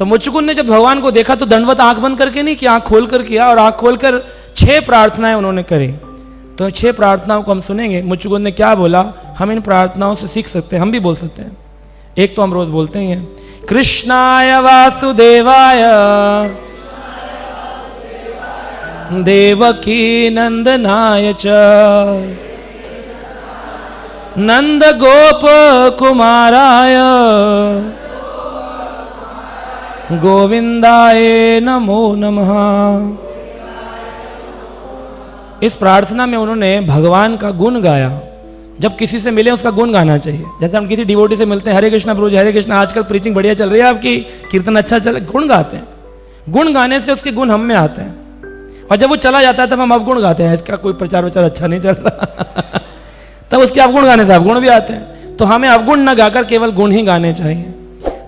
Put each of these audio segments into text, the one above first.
तो मुचुकुंद ने जब भगवान को देखा तो दंडवत आंख बंद करके नहीं किया, आंख खोल कर किया, और आंख खोलकर 6 प्रार्थनाएं उन्होंने करी। तो 6 प्रार्थनाओं को हम सुनेंगे। मुचुकुंद ने क्या बोला, हम इन प्रार्थनाओं से सीख सकते हैं, हम भी बोल सकते हैं। एक तो हम रोज बोलते ही हैं, कृष्णाय वासुदेवाय देवकी नंदनाय च नंद गोप कुमाराय गोविंदाय नमो नमः। इस प्रार्थना में उन्होंने भगवान का गुण गाया। जब किसी से मिले उसका गुण गाना चाहिए। जैसे हम किसी डिवोटी से मिलते हैं, हरे कृष्णा प्रभु जी हरे कृष्णा, आजकल प्रीचिंग बढ़िया चल रही है आपकी, कीर्तन अच्छा चल, गुण गाते हैं। गुण गाने से उसके गुण हम में आते हैं, और जब वो चला जाता है तब हम अवगुण गाते हैं, इसका कोई प्रचार विचार अच्छा नहीं चल रहा तब उसके अवगुण गाने से अवगुण भी आते हैं। तो हमें अवगुण न गाकर केवल गुण ही गाने चाहिए।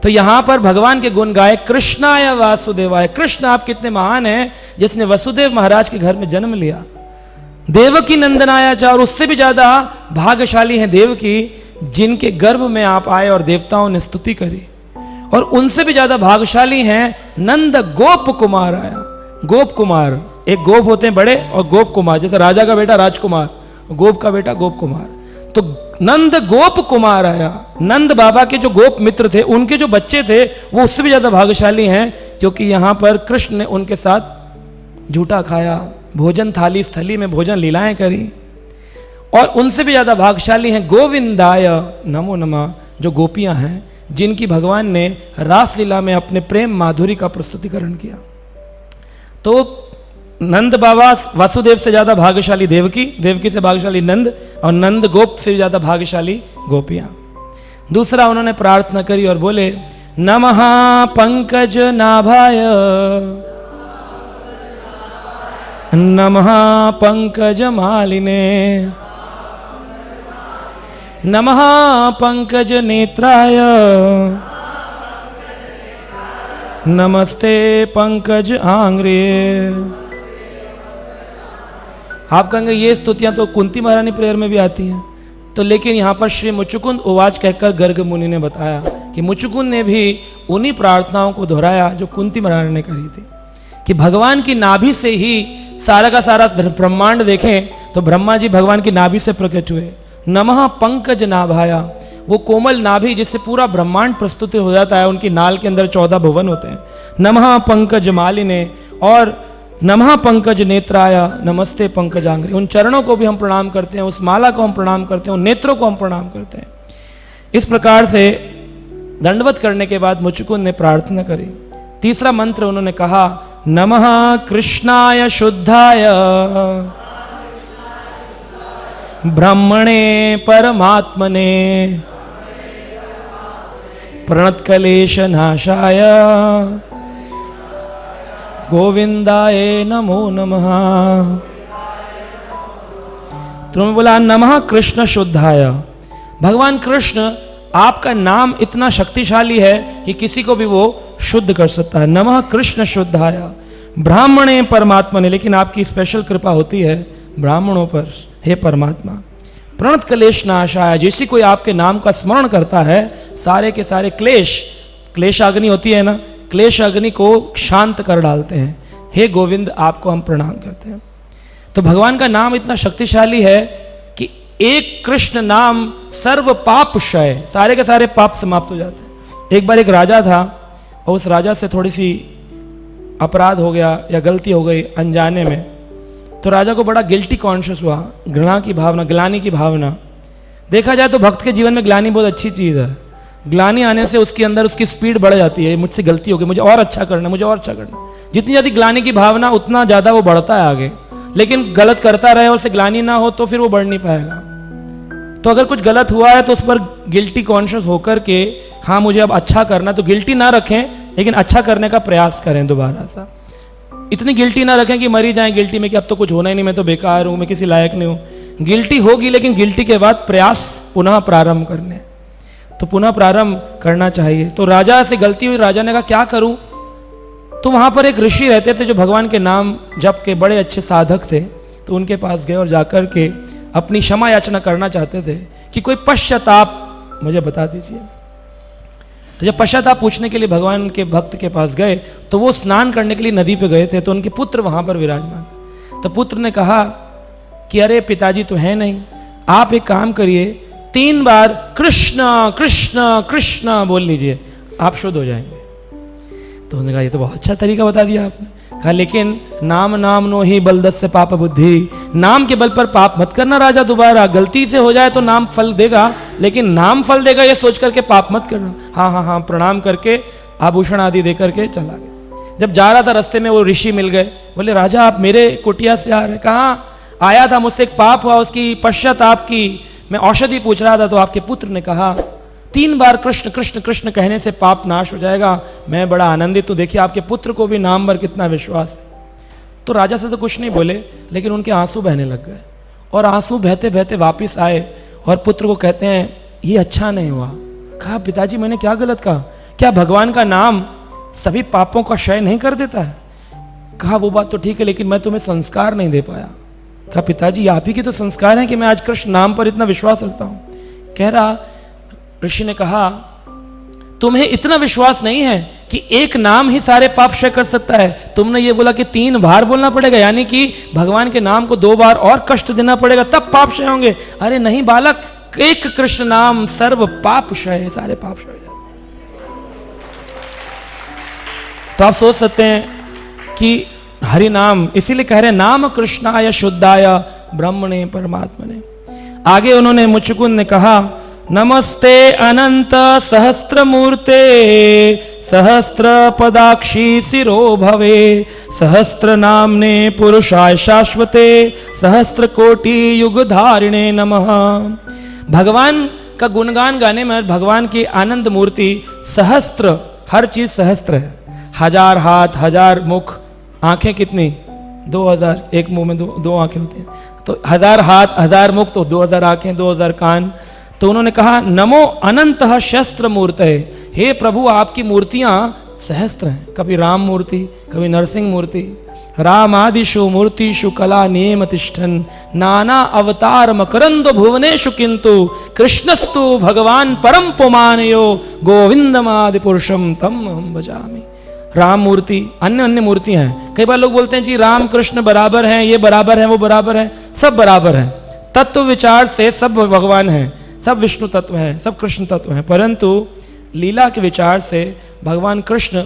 तो यहां पर भगवान के गुण गाए, कृष्णाय वासुदेवाय। कृष्ण आप कितने महान हैं, जिसने वसुदेव महाराज के घर में जन्म लिया। देवकी नंदनाया चा, और उससे भी ज्यादा भाग्यशाली है देवकी, जिनके गर्भ में आप आए और देवताओं ने स्तुति करी। और उनसे भी ज्यादा भाग्यशाली हैं नंद गोप कुमार आया। गोप कुमार, एक गोप होते हैं बड़े और गोप कुमार, जैसे राजा का बेटा राजकुमार, गोप का बेटा गोप कुमार। तो नंद गोप कुमार आया। नंद बाबा के जो गोप मित्र थे, उनके जो बच्चे थे, वो उससे भी ज्यादा भाग्यशाली हैं, क्योंकि यहां पर कृष्ण ने उनके साथ झूठा खाया, भोजन थाली स्थली में भोजन लीलाएं करी। और उनसे भी ज्यादा भाग्यशाली हैं गोविंदाय नमो नमः, जो गोपियां हैं, जिनकी भगवान ने रासलीला में अपने प्रेम माधुरी का प्रस्तुतिकरण किया। तो नंद बाबा वासुदेव से ज्यादा भाग्यशाली देवकी, देवकी से भाग्यशाली नंद, और नंद गोप से ज्यादा भाग्यशाली गोपियां। दूसरा उन्होंने प्रार्थना करी और बोले, नमः पंकज नाभाय नमः पंकज मालिने नमः पंकज नेत्राय नमस्ते पंकज आंग्रे। आप कहेंगे ये स्तुतियां तो कुंती महारानी प्रेयर में भी आती हैं, तो लेकिन यहाँ पर श्री मुचुकुंद उवाच कहकर गर्ग मुनि ने बताया कि मुचुकुंद ने भी उन्हीं प्रार्थनाओं को दोहराया जो कुंती महारानी ने करी थी, कि भगवान की नाभि से ही सारा का सारा ब्रह्मांड देखें तो ब्रह्मा जी भगवान की नाभि से प्रकट हुए। नमः पंकज नाभाया, वो कोमल नाभि जिससे पूरा ब्रह्मांड प्रस्तुत हो जाता है, उनकी नाल के अंदर 14 भुवन होते हैं। नमः पंकज मालिने और नमः पंकज नेत्राय नमस्ते पंकजांग्री। उन चरणों को भी हम प्रणाम करते हैं, उस माला को हम प्रणाम करते हैं, उन नेत्रों को हम प्रणाम करते हैं। इस प्रकार से दंडवत करने के बाद मुचुकुंद ने प्रार्थना करी। तीसरा मंत्र उन्होंने कहा, नमः कृष्णाय शुद्धाय ब्रह्मणे परमात्मने प्रणतकलेश नाशाय गोविंदाय नमो नमः। तुमने बोला नमः कृष्ण शुद्धाय। भगवान कृष्ण, आपका नाम इतना शक्तिशाली है कि किसी को भी वो शुद्ध कर सकता है। नमः कृष्ण शुद्धाय ब्राह्मणे परमात्मने, लेकिन आपकी स्पेशल कृपा होती है ब्राह्मणों पर, हे परमात्मा। प्रणत क्लेश नाशाय, जैसे कोई आपके नाम का स्मरण करता है, सारे के सारे क्लेश अग्नि होती है ना, क्लेश अग्नि को शांत कर डालते हैं। हे गोविंद, आपको हम प्रणाम करते हैं। तो भगवान का नाम इतना शक्तिशाली है कि एक कृष्ण नाम सर्व पाप क्षय, सारे के सारे पाप समाप्त हो जाते हैं। एक बार एक राजा था और उस राजा से थोड़ी सी अपराध हो गया या गलती हो गई अनजाने में, तो राजा को बड़ा गिल्टी कॉन्शियस हुआ, घृणा की भावना, ग्लानि की भावना। देखा जाए तो भक्त के जीवन में ग्लानि बहुत अच्छी चीज़ है। ग्लानि आने से उसके अंदर उसकी स्पीड बढ़ जाती है, मुझसे गलती हो गई, मुझे और अच्छा करना, मुझे और अच्छा करना। जितनी ज़्यादा ग्लानि की भावना उतना ज़्यादा वो बढ़ता है आगे। लेकिन गलत करता रहे और उसे ग्लानि ना हो तो फिर वो बढ़ नहीं पाएगा। तो अगर कुछ गलत हुआ है तो उस पर गिल्टी कॉन्शियस होकर के, हाँ मुझे अब अच्छा करना, तो गिल्टी ना रखें, लेकिन अच्छा करने का प्रयास करें दोबारा सा। इतनी गिल्टी ना रखें कि मरी जाए गिल्टी में कि अब तो कुछ होना ही नहीं, मैं तो बेकार हूं, मैं किसी लायक नहीं हूं। गिल्टी होगी, लेकिन गिल्टी के बाद प्रयास पुनः प्रारंभ करने, तो पुनः प्रारंभ करना चाहिए। तो राजा से गलती हुई, राजा ने कहा क्या करूं? तो वहां पर एक ऋषि रहते थे जो भगवान के नाम जप के बड़े अच्छे साधक थे। तो उनके पास गए और जाकर के अपनी क्षमा याचना करना चाहते थे कि कोई पश्चाताप मुझे बता दीजिए। तो जब पश्चाताप पूछने के लिए भगवान के भक्त के पास गए तो वो स्नान करने के लिए नदी पे गए थे, तो उनके पुत्र वहां पर विराजमान। तो पुत्र ने कहा कि अरे पिताजी तो है नहीं, आप एक काम करिए, 3 बार कृष्ण कृष्ण कृष्ण बोल लीजिए, आप शुद्ध हो जाएंगे। तो उन्होंने कहा ये तो बहुत अच्छा तरीका बता दिया आपने। कहा लेकिन नाम नाम नो ही बलदत से पाप बुद्धि, नाम के बल पर पाप मत करना राजा, दोबारा गलती से हो जाए तो नाम फल देगा, लेकिन नाम फल देगा ये सोच करके पाप मत करना। हाँ हाँ हाँ, प्रणाम करके आभूषण आदि दे करके चला गया। जब जा रहा था रास्ते में वो ऋषि मिल गए, बोले राजा आप मेरे कुटिया से आ रहे? कहाँ आया था, मुझसे एक पाप हुआ, उसकी पश्चाताप की मैं औषधि पूछ रहा था, तो आपके पुत्र ने कहा 3 बार कृष्ण कृष्ण कृष्ण कहने से पाप नाश हो जाएगा। मैं बड़ा आनंदित हूं, देखिए आपके पुत्र को भी नाम पर कितना विश्वास है। तो राजा से तो कुछ नहीं बोले, लेकिन उनके आंसू बहने लग गए, और आंसू बहते बहते वापस आए और पुत्र को कहते हैं ये अच्छा नहीं हुआ। कहा पिताजी मैंने क्या गलत कहा? क्या भगवान का नाम सभी पापों का क्षय नहीं कर देता है? कहा वो बात तो ठीक है, लेकिन मैं तुम्हें संस्कार नहीं दे पाया। कहा पिताजी आप ही के तो संस्कार हैं कि मैं आज कृष्ण नाम पर इतना विश्वास रखता हूं। कह रहा, ऋषि ने कहा तुम्हें इतना विश्वास नहीं है कि एक नाम ही सारे पाप क्षय कर सकता है, तुमने ये बोला कि 3 बार बोलना पड़ेगा, यानी कि भगवान के नाम को 2 बार और कष्ट देना पड़ेगा तब पाप क्षय होंगे। अरे नहीं बालक, एक कृष्ण नाम सर्व पाप क्षय, सारे पाप क्षय हो जाते। तो आप सोच सकते हैं कि हरि नाम, इसीलिए कह रहे हैं नाम कृष्णाय शुद्धाय ब्रह्मणे परमात्मने। आगे उन्होंने मुचकुंद ने कहा नमस्ते अनंत सहस्त्र मूर्ते सहस्त्र पदाक्षी शिरो भवे सहस्त्र नामने पुरुषाय शाश्वते सहस्त्र कोटि युग धारिणे नमः। भगवान का गुणगान गाने में भगवान की आनंद मूर्ति सहस्त्र, हर चीज सहस्त्र है, 1000 हाथ 1000 मुख, आंखें कितनी 2000, एक मुंह में दो आंखें होती हैं, तो 1000 हाथ 1000 मुख तो 2000 आंखें 2000 कान। तो उन्होंने कहा नमो अनंतः शस्त्र मूर्ते, हे प्रभु आपकी मूर्तियां सहस्त्र हैं, कभी राम मूर्ति कभी नरसिंह मूर्ति। रामादिषु मूर्तिषु कला नियम तिष्ठन नाना अवतार मकरंद भुवनेषु किंतु कृष्णस्तु भगवान परम पुमानयो गोविंदमादि पुरुषम तम हम भजामि। राम मूर्ति, अन्य अन्य मूर्तियां हैं। कई बार लोग बोलते हैं जी राम कृष्ण बराबर हैं, ये बराबर है वो बराबर है, सब बराबर हैं। तत्व विचार से सब भगवान हैं, सब विष्णु तत्व हैं, सब कृष्ण तत्व हैं, परंतु लीला के विचार से भगवान कृष्ण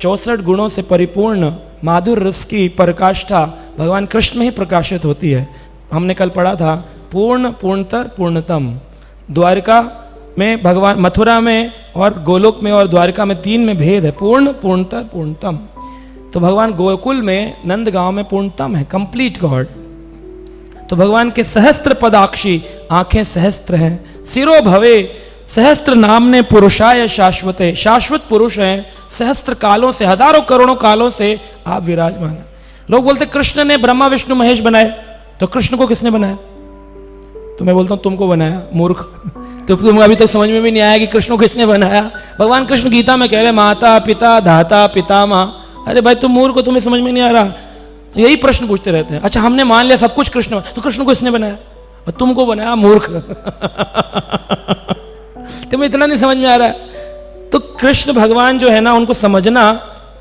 64 गुणों से परिपूर्ण माधुर रस की पराकाष्ठा भगवान कृष्ण में ही प्रकाशित होती है। हमने कल पढ़ा था पूर्ण पूर्णतर पूर्णतम। द्वारका में भगवान, मथुरा में और गोलोक में और द्वारका में 3 में भेद है, पूर्ण पूर्णतर पूर्णतम। तो भगवान गोकुल में नंदगांव में पूर्णतम है, कंप्लीट गॉड। तो भगवान के सहस्त्र पदाक्षी, आंखें सहस्त्र हैं, सिरो भवे सहस्त्र नामने पुरुषाय शाश्वते, शाश्वत पुरुष हैं, सहस्त्र कालों से, हजारों करोड़ों कालों से आप विराजमान हैं। लोग बोलते कृष्ण ने ब्रह्मा विष्णु महेश बनाए, तो कृष्ण को किसने बनाया? तो मैं बोलता हूं तुमको बनाया मूर्ख। तो तुम्हें अभी तक समझ में भी नहीं आया कि कृष्ण को किसने बनाया। भगवान कृष्ण गीता में कह रहे माता पिता धाता पितामह। अरे भाई तुम मूर्ख हो, तुम्हें समझ में नहीं आ रहा। तो यही प्रश्न पूछते रहते हैं। अच्छा हमने मान लिया सब कुछ कृष्ण, तो कृष्ण को किसने बनाया? और तुमको बनाया मूर्ख। तुम्हें इतना नहीं समझ में आ रहा है। तो कृष्ण भगवान जो है ना, उनको समझना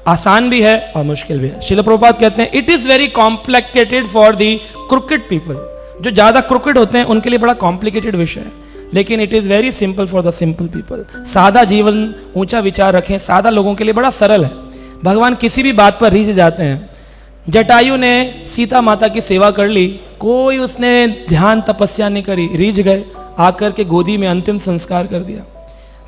आसान भी है और मुश्किल भी है। श्रील प्रभुपाद कहते हैं it is very complicated for the crooked people. जो ज्यादा क्रुकेड होते हैं उनके लिए बड़ा कॉम्प्लिकेटेड विषय है, लेकिन it is very simple for the simple people. सादा जीवन, ऊंचा विचार रखें, सादा लोगों के लिए बड़ा सरल है। भगवान किसी भी बात पर रीझ जाते हैं। जटायु ने सीता माता की सेवा कर ली, कोई उसने ध्यान तपस्या नहीं करी, रीझ गए, आकर के गोदी में अंतिम संस्कार कर दिया।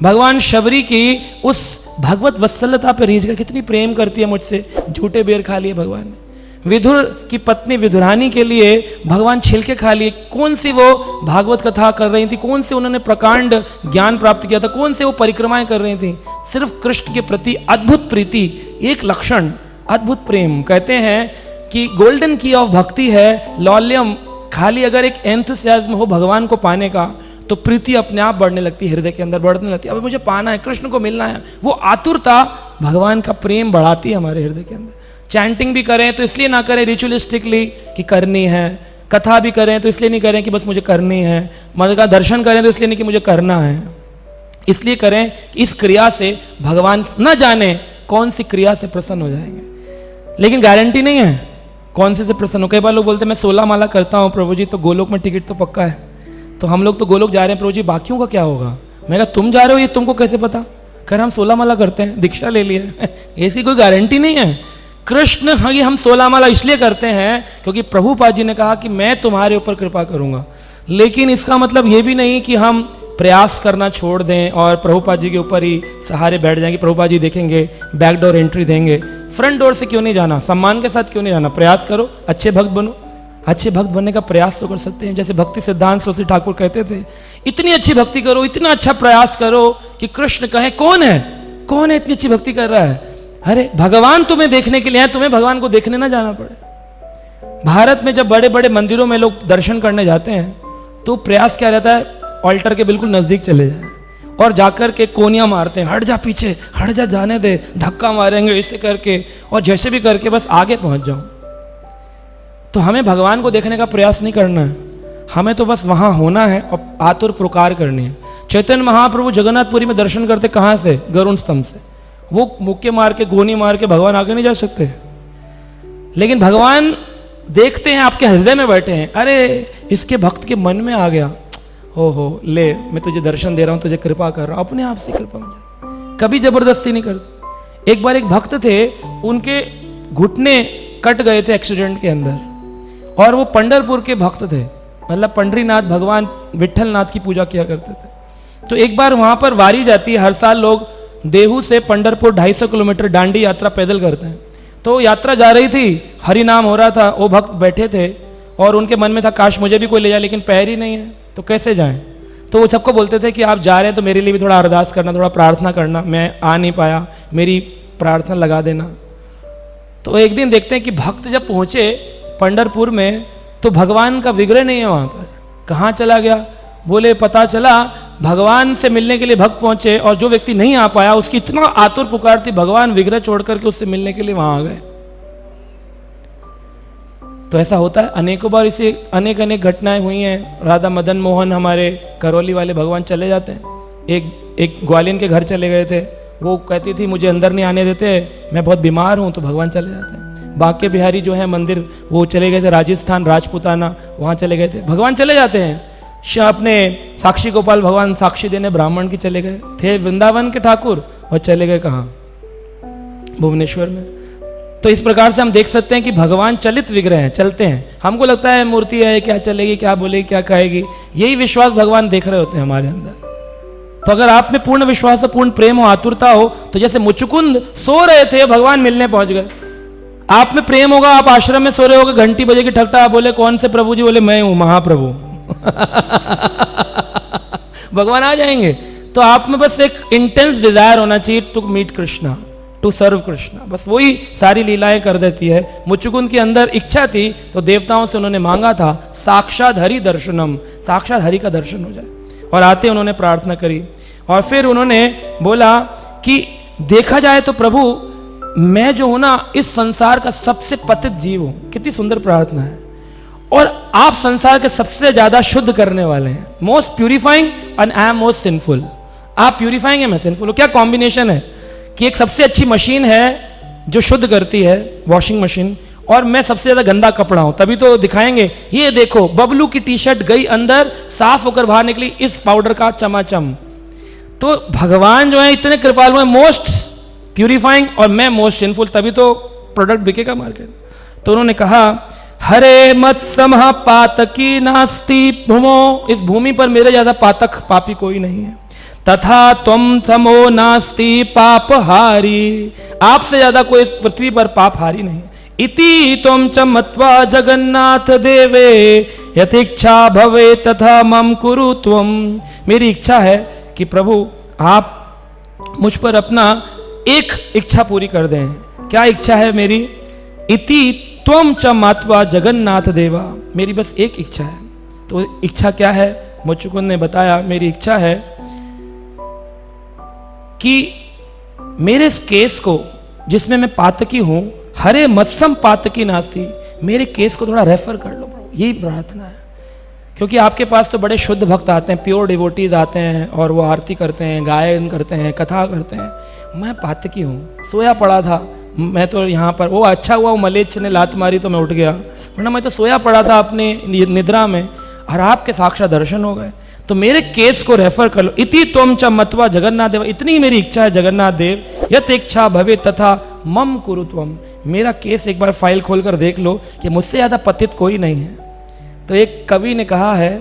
भगवान शबरी की उस भगवत वत्सलता पर रीझ गए, कितनी प्रेम करती है मुझसे, झूठे बेर खा लिए भगवान ने। विदुर की पत्नी विदुरानी के लिए भगवान छिलके खा लिए। कौन सी वो भागवत कथा कर रही थी, कौन से उन्होंने प्रकांड ज्ञान प्राप्त किया था, कौन से वो परिक्रमाएं कर रही थी। सिर्फ कृष्ण के प्रति अद्भुत प्रीति, एक लक्षण अद्भुत प्रेम। कहते हैं कि गोल्डन की ऑफ भक्ति है लौल्यम। खाली अगर एक एंथुसियाज्म हो भगवान को पाने का, तो प्रीति अपने आप बढ़ने लगती है, हृदय के अंदर बढ़ने लगती है। अब मुझे पाना है, कृष्ण को मिलना है, वो आतुरता भगवान का प्रेम बढ़ाती है हमारे हृदय के अंदर। चैंटिंग भी करें तो इसलिए ना करें रिचुअलिस्टिकली कि करनी है, कथा भी करें तो इसलिए नहीं करें कि बस मुझे करनी है, मंदिर का दर्शन करें तो इसलिए नहीं कि मुझे करना है। इसलिए करें कि इस क्रिया से भगवान न जाने कौन सी क्रिया से प्रसन्न हो जाएंगे, लेकिन गारंटी नहीं है कौन से प्रसन्न हो। कई बार लोग बोलते हैं मैं 16 माला करता हूं प्रभु जी, तो गोलोक में टिकट तो पक्का है, तो हम लोग तो गोलोक जा रहे हैं प्रभु जी, बाकियों का क्या होगा। मैं कहा तुम जा रहे हो ये तुमको कैसे पता, कर हम 16 माला करते हैं, दीक्षा ले लिए ऐसी कोई गारंटी नहीं है। कृष्ण हाँ, ये हम 16 माला इसलिए करते हैं क्योंकि प्रभुपाद जी ने कहा कि मैं तुम्हारे ऊपर कृपा करूंगा, लेकिन इसका मतलब ये भी नहीं कि हम प्रयास करना छोड़ दें और प्रभुपाद जी के ऊपर ही सहारे बैठ जाएंगे, प्रभुपाद जी देखेंगे बैक डोर एंट्री देंगे। फ्रंट डोर से क्यों नहीं जाना, सम्मान के साथ क्यों नहीं जाना, प्रयास करो, अच्छे भक्त बनो। अच्छे भक्त बनने का प्रयास तो कर सकते हैं, जैसे भक्ति सिद्धांत सरस्वती ठाकुर कहते थे, इतनी अच्छी भक्ति करो, इतना अच्छा प्रयास करो कि कृष्ण कहे कौन है इतनी अच्छी भक्ति कर रहा है। अरे भगवान तुम्हें देखने के लिए है, तुम्हें भगवान को देखने ना जाना पड़े। भारत में जब बड़े बड़े मंदिरों में लोग दर्शन करने जाते हैं तो प्रयास क्या रहता है, ऑल्टर के बिल्कुल नजदीक चले जाए और जाकर के कोनियां मारते हैं, हट जा पीछे, हट जा, जाने दे, धक्का मारेंगे इसे करके, और जैसे भी करके बस आगे पहुंच जाओ। तो हमें भगवान को देखने का प्रयास नहीं करना है, हमें तो बस वहां होना है और आतुर पुकार करनी है। चैतन्य महाप्रभु जगन्नाथपुरी में दर्शन करते कहां से, गरुड़ स्तंभ से। वो मुक्के मार के, गोनी मार के भगवान आगे नहीं जा सकते, लेकिन भगवान देखते हैं आपके हृदय में बैठे हैं। अरे इसके भक्त के मन में आ गया, हो ले मैं तुझे दर्शन दे रहा हूं, तुझे कृपा कर रहा हूं, अपने आप से कृपा हो जाए, कभी जबरदस्ती नहीं करते। एक बार एक भक्त थे, उनके घुटने कट गए थे एक्सीडेंट के अंदर, और वो पंढरपुर के भक्त थे, मतलब पंडरीनाथ भगवान विठल नाथ की पूजा किया करते थे। तो एक बार वहां पर वारी जाती है, हर साल लोग देहू से पंढरपुर 250 किलोमीटर डांडी यात्रा पैदल करते हैं। तो यात्रा जा रही थी, हरि नाम हो रहा था, वो भक्त बैठे थे और उनके मन में था काश मुझे भी कोई ले जाए, लेकिन पैर ही नहीं है तो कैसे जाएं। तो वो सबको बोलते थे कि आप जा रहे हैं तो मेरे लिए भी थोड़ा अरदास करना, थोड़ा प्रार्थना करना, मैं आ नहीं पाया, मेरी प्रार्थना लगा देना। तो एक दिन देखते हैं कि भक्त जब पहुंचे पंढरपुर में तो भगवान का विग्रह नहीं है वहां पर, कहाँ चला गया। बोले पता चला भगवान से मिलने के लिए भक्त पहुंचे और जो व्यक्ति नहीं आ पाया उसकी इतना आतुर पुकार थी, भगवान विग्रह छोड़ करके उससे मिलने के लिए वहां आ गए। तो ऐसा होता है अनेकों बार, इसे अनेक घटनाएं हुई हैं। राधा मदन मोहन हमारे करौली वाले भगवान चले जाते हैं, एक ग्वालियर के घर चले गए थे, वो कहती थी मुझे अंदर नहीं आने देते, मैं बहुत बीमार हूं, तो भगवान चले जाते हैं। बांके बिहारी जो है मंदिर, वो चले गए थे राजस्थान, राजपुताना, वहां चले गए थे, भगवान चले जाते हैं। अपने साक्षी गोपाल भगवान साक्षी देने ब्राह्मण की चले गए थे, वृंदावन के ठाकुर, और चले गए कहाँ, भुवनेश्वर में। तो इस प्रकार से हम देख सकते हैं कि भगवान चलित विग्रह हैं, चलते हैं। हमको लगता है मूर्ति है, क्या चलेगी, क्या बोलेगी, क्या कहेगी, यही विश्वास भगवान देख रहे होते हैं हमारे अंदर। तो अगर आप में पूर्ण विश्वास हो, पूर्ण प्रेम हो, आतुरता हो, तो जैसे मुचुकुंद सो रहे थे, भगवान मिलने पहुंच गए। आप में प्रेम होगा, आप आश्रम में सो रहे होगे, घंटी बजेगी, ठकटा, आप बोले कौन से प्रभु जी, बोले मैं हूं महाप्रभु भगवान आ जाएंगे। तो आप में बस एक इंटेंस डिजायर होना चाहिए to meet Krishna, to serve Krishna, बस वही सारी लीलाएं कर देती है। मुचुकुंद के अंदर इच्छा थी तो देवताओं से उन्होंने मांगा था साक्षात हरि दर्शनम, साक्षात हरि का दर्शन हो जाए, और आते उन्होंने प्रार्थना करी। और फिर उन्होंने बोला कि देखा जाए तो प्रभु मैं जो हूं ना इस संसार का सबसे पतित जीव हूं। कितनी सुंदर प्रार्थना है। और आप संसार के सबसे ज्यादा शुद्ध करने वाले हैं, most purifying and I am most sinful. आप प्यूरिफाइंग है, मैं सिंफुल हूं। क्या कॉम्बिनेशन है कि एक सबसे अच्छी मशीन है जो शुद्ध करती है, वॉशिंग मशीन, और मैं सबसे ज्यादा गंदा कपड़ा हूं। तभी तो दिखाएंगे, ये देखो बबलू की टी शर्ट गई अंदर, साफ होकर बाहर निकली इस पाउडर का चमाचम। तो भगवान जो है इतने कृपालु है, मोस्ट प्यूरिफाइंग, और मैं मोस्ट सिंफुल, तभी तो प्रोडक्ट बिकेगा मार्केट। तो उन्होंने कहा हरे मत समह पातकी नास्ति भूमो, इस भूमि पर मेरे ज्यादा पातक पापी कोई नहीं है। तथा तुम समो नास्ति पापहारी, आपसे ज्यादा कोई इस पृथ्वी पर पापहारी नहीं। इति तुम च मत्वा जगन्नाथ देवे यथेच्छा भवे तथा मम कुरु त्वम। मेरी इच्छा है कि प्रभु आप मुझ पर अपना एक इच्छा पूरी कर दें। क्या इच्छा है मेरी? इति त्वम च मात्वा जगन्नाथ देवा, मेरी बस एक इच्छा है। तो इच्छा क्या है? मुचुकुंद ने बताया मेरी इच्छा है कि मेरे इस केस को जिसमें मैं पातकी हूं, हरे मत्सम पातकी नास्ति, मेरे केस को थोड़ा रेफर कर लो प्रभु, यही प्रार्थना है। क्योंकि आपके पास तो बड़े शुद्ध भक्त आते हैं, प्योर डिवोटीज आते हैं और वो आरती करते हैं, गायन करते हैं, कथा करते हैं। मैं पातकी हूँ, सोया पड़ा था मैं तो यहाँ पर। वो अच्छा हुआ वो मलेच्छ ने लात मारी तो मैं उठ गया, वरना मैं तो सोया पड़ा था अपने निद्रा में, और आपके साक्षात दर्शन हो गए। तो मेरे केस को रेफर कर लो। इति त्वम च मत्वा जगन्नाथ देव, इतनी ही मेरी इच्छा है जगन्नाथ देव, यत इच्छा भवे तथा मम कुरु त्वम। मेरा केस एक बार फाइल खोलकर देख लो कि मुझसे ज़्यादा पतित कोई नहीं है। तो एक कवि ने कहा है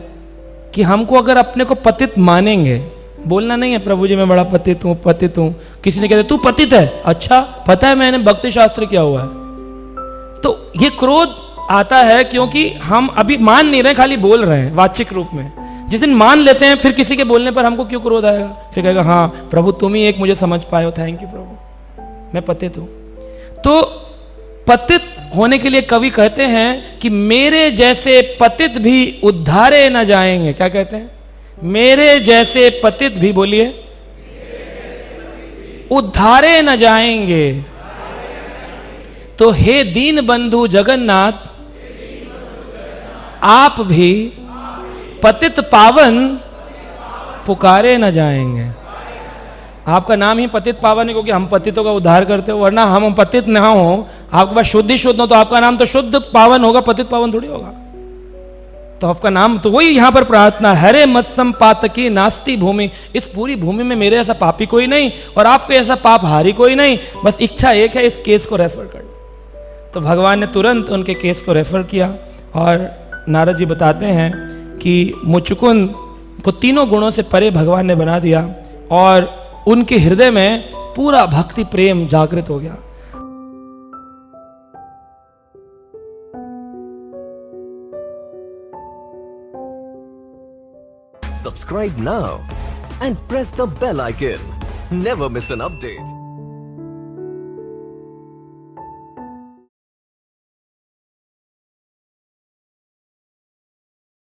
कि हमको अगर अपने को पतित मानेंगे, बोलना नहीं है प्रभु जी मैं बड़ा पतित हूँ पतित हूँ। किसी ने कहते तू पतित है, अच्छा पता है मैंने भक्ति शास्त्र क्या हुआ है। तो ये क्रोध आता है क्योंकि हम अभी मान नहीं रहे, खाली बोल रहे हैं वाचिक रूप में। जिस दिन मान लेते हैं फिर किसी के बोलने पर हमको क्यों क्रोध आएगा, फिर कहेगा हाँ प्रभु तुम ही एक मुझे समझ पाए हो, थैंक यू प्रभु मैं पतित हूं। तो पतित होने के लिए कवि कहते हैं कि मेरे जैसे पतित भी उद्धारे न जाएंगे। क्या कहते हैं? मेरे जैसे पतित भी, बोलिए, उद्धारे न जाएंगे। तो हे दीन बंधु जगन्नाथ, आप भी पतित पावन पुकारे न जाएंगे। आपका नाम ही पतित पावन है क्योंकि हम पतितों का उद्धार करते हो, वरना हम पतित ना हो, आपके पास शुद्ध ही शुद्ध हो तो आपका नाम तो शुद्ध पावन होगा, पतित पावन थोड़ी होगा। तो आपका नाम तो वही यहां पर प्रार्थना, हरे मत्सम पातकी नास्ति भूमि। इस पूरी भूमि में मेरे ऐसा पापी कोई नहीं और आपके ऐसा पाप हारी कोई नहीं, बस इच्छा एक है, इस केस को रेफर कर। तो भगवान ने तुरंत उनके केस को रेफर किया और नारद जी बताते हैं कि मुचुकुंद को तीनों गुणों से परे भगवान ने बना दिया और उनके हृदय में पूरा भक्ति प्रेम जागृत हो गया। Subscribe now and press the bell icon. Never miss an update.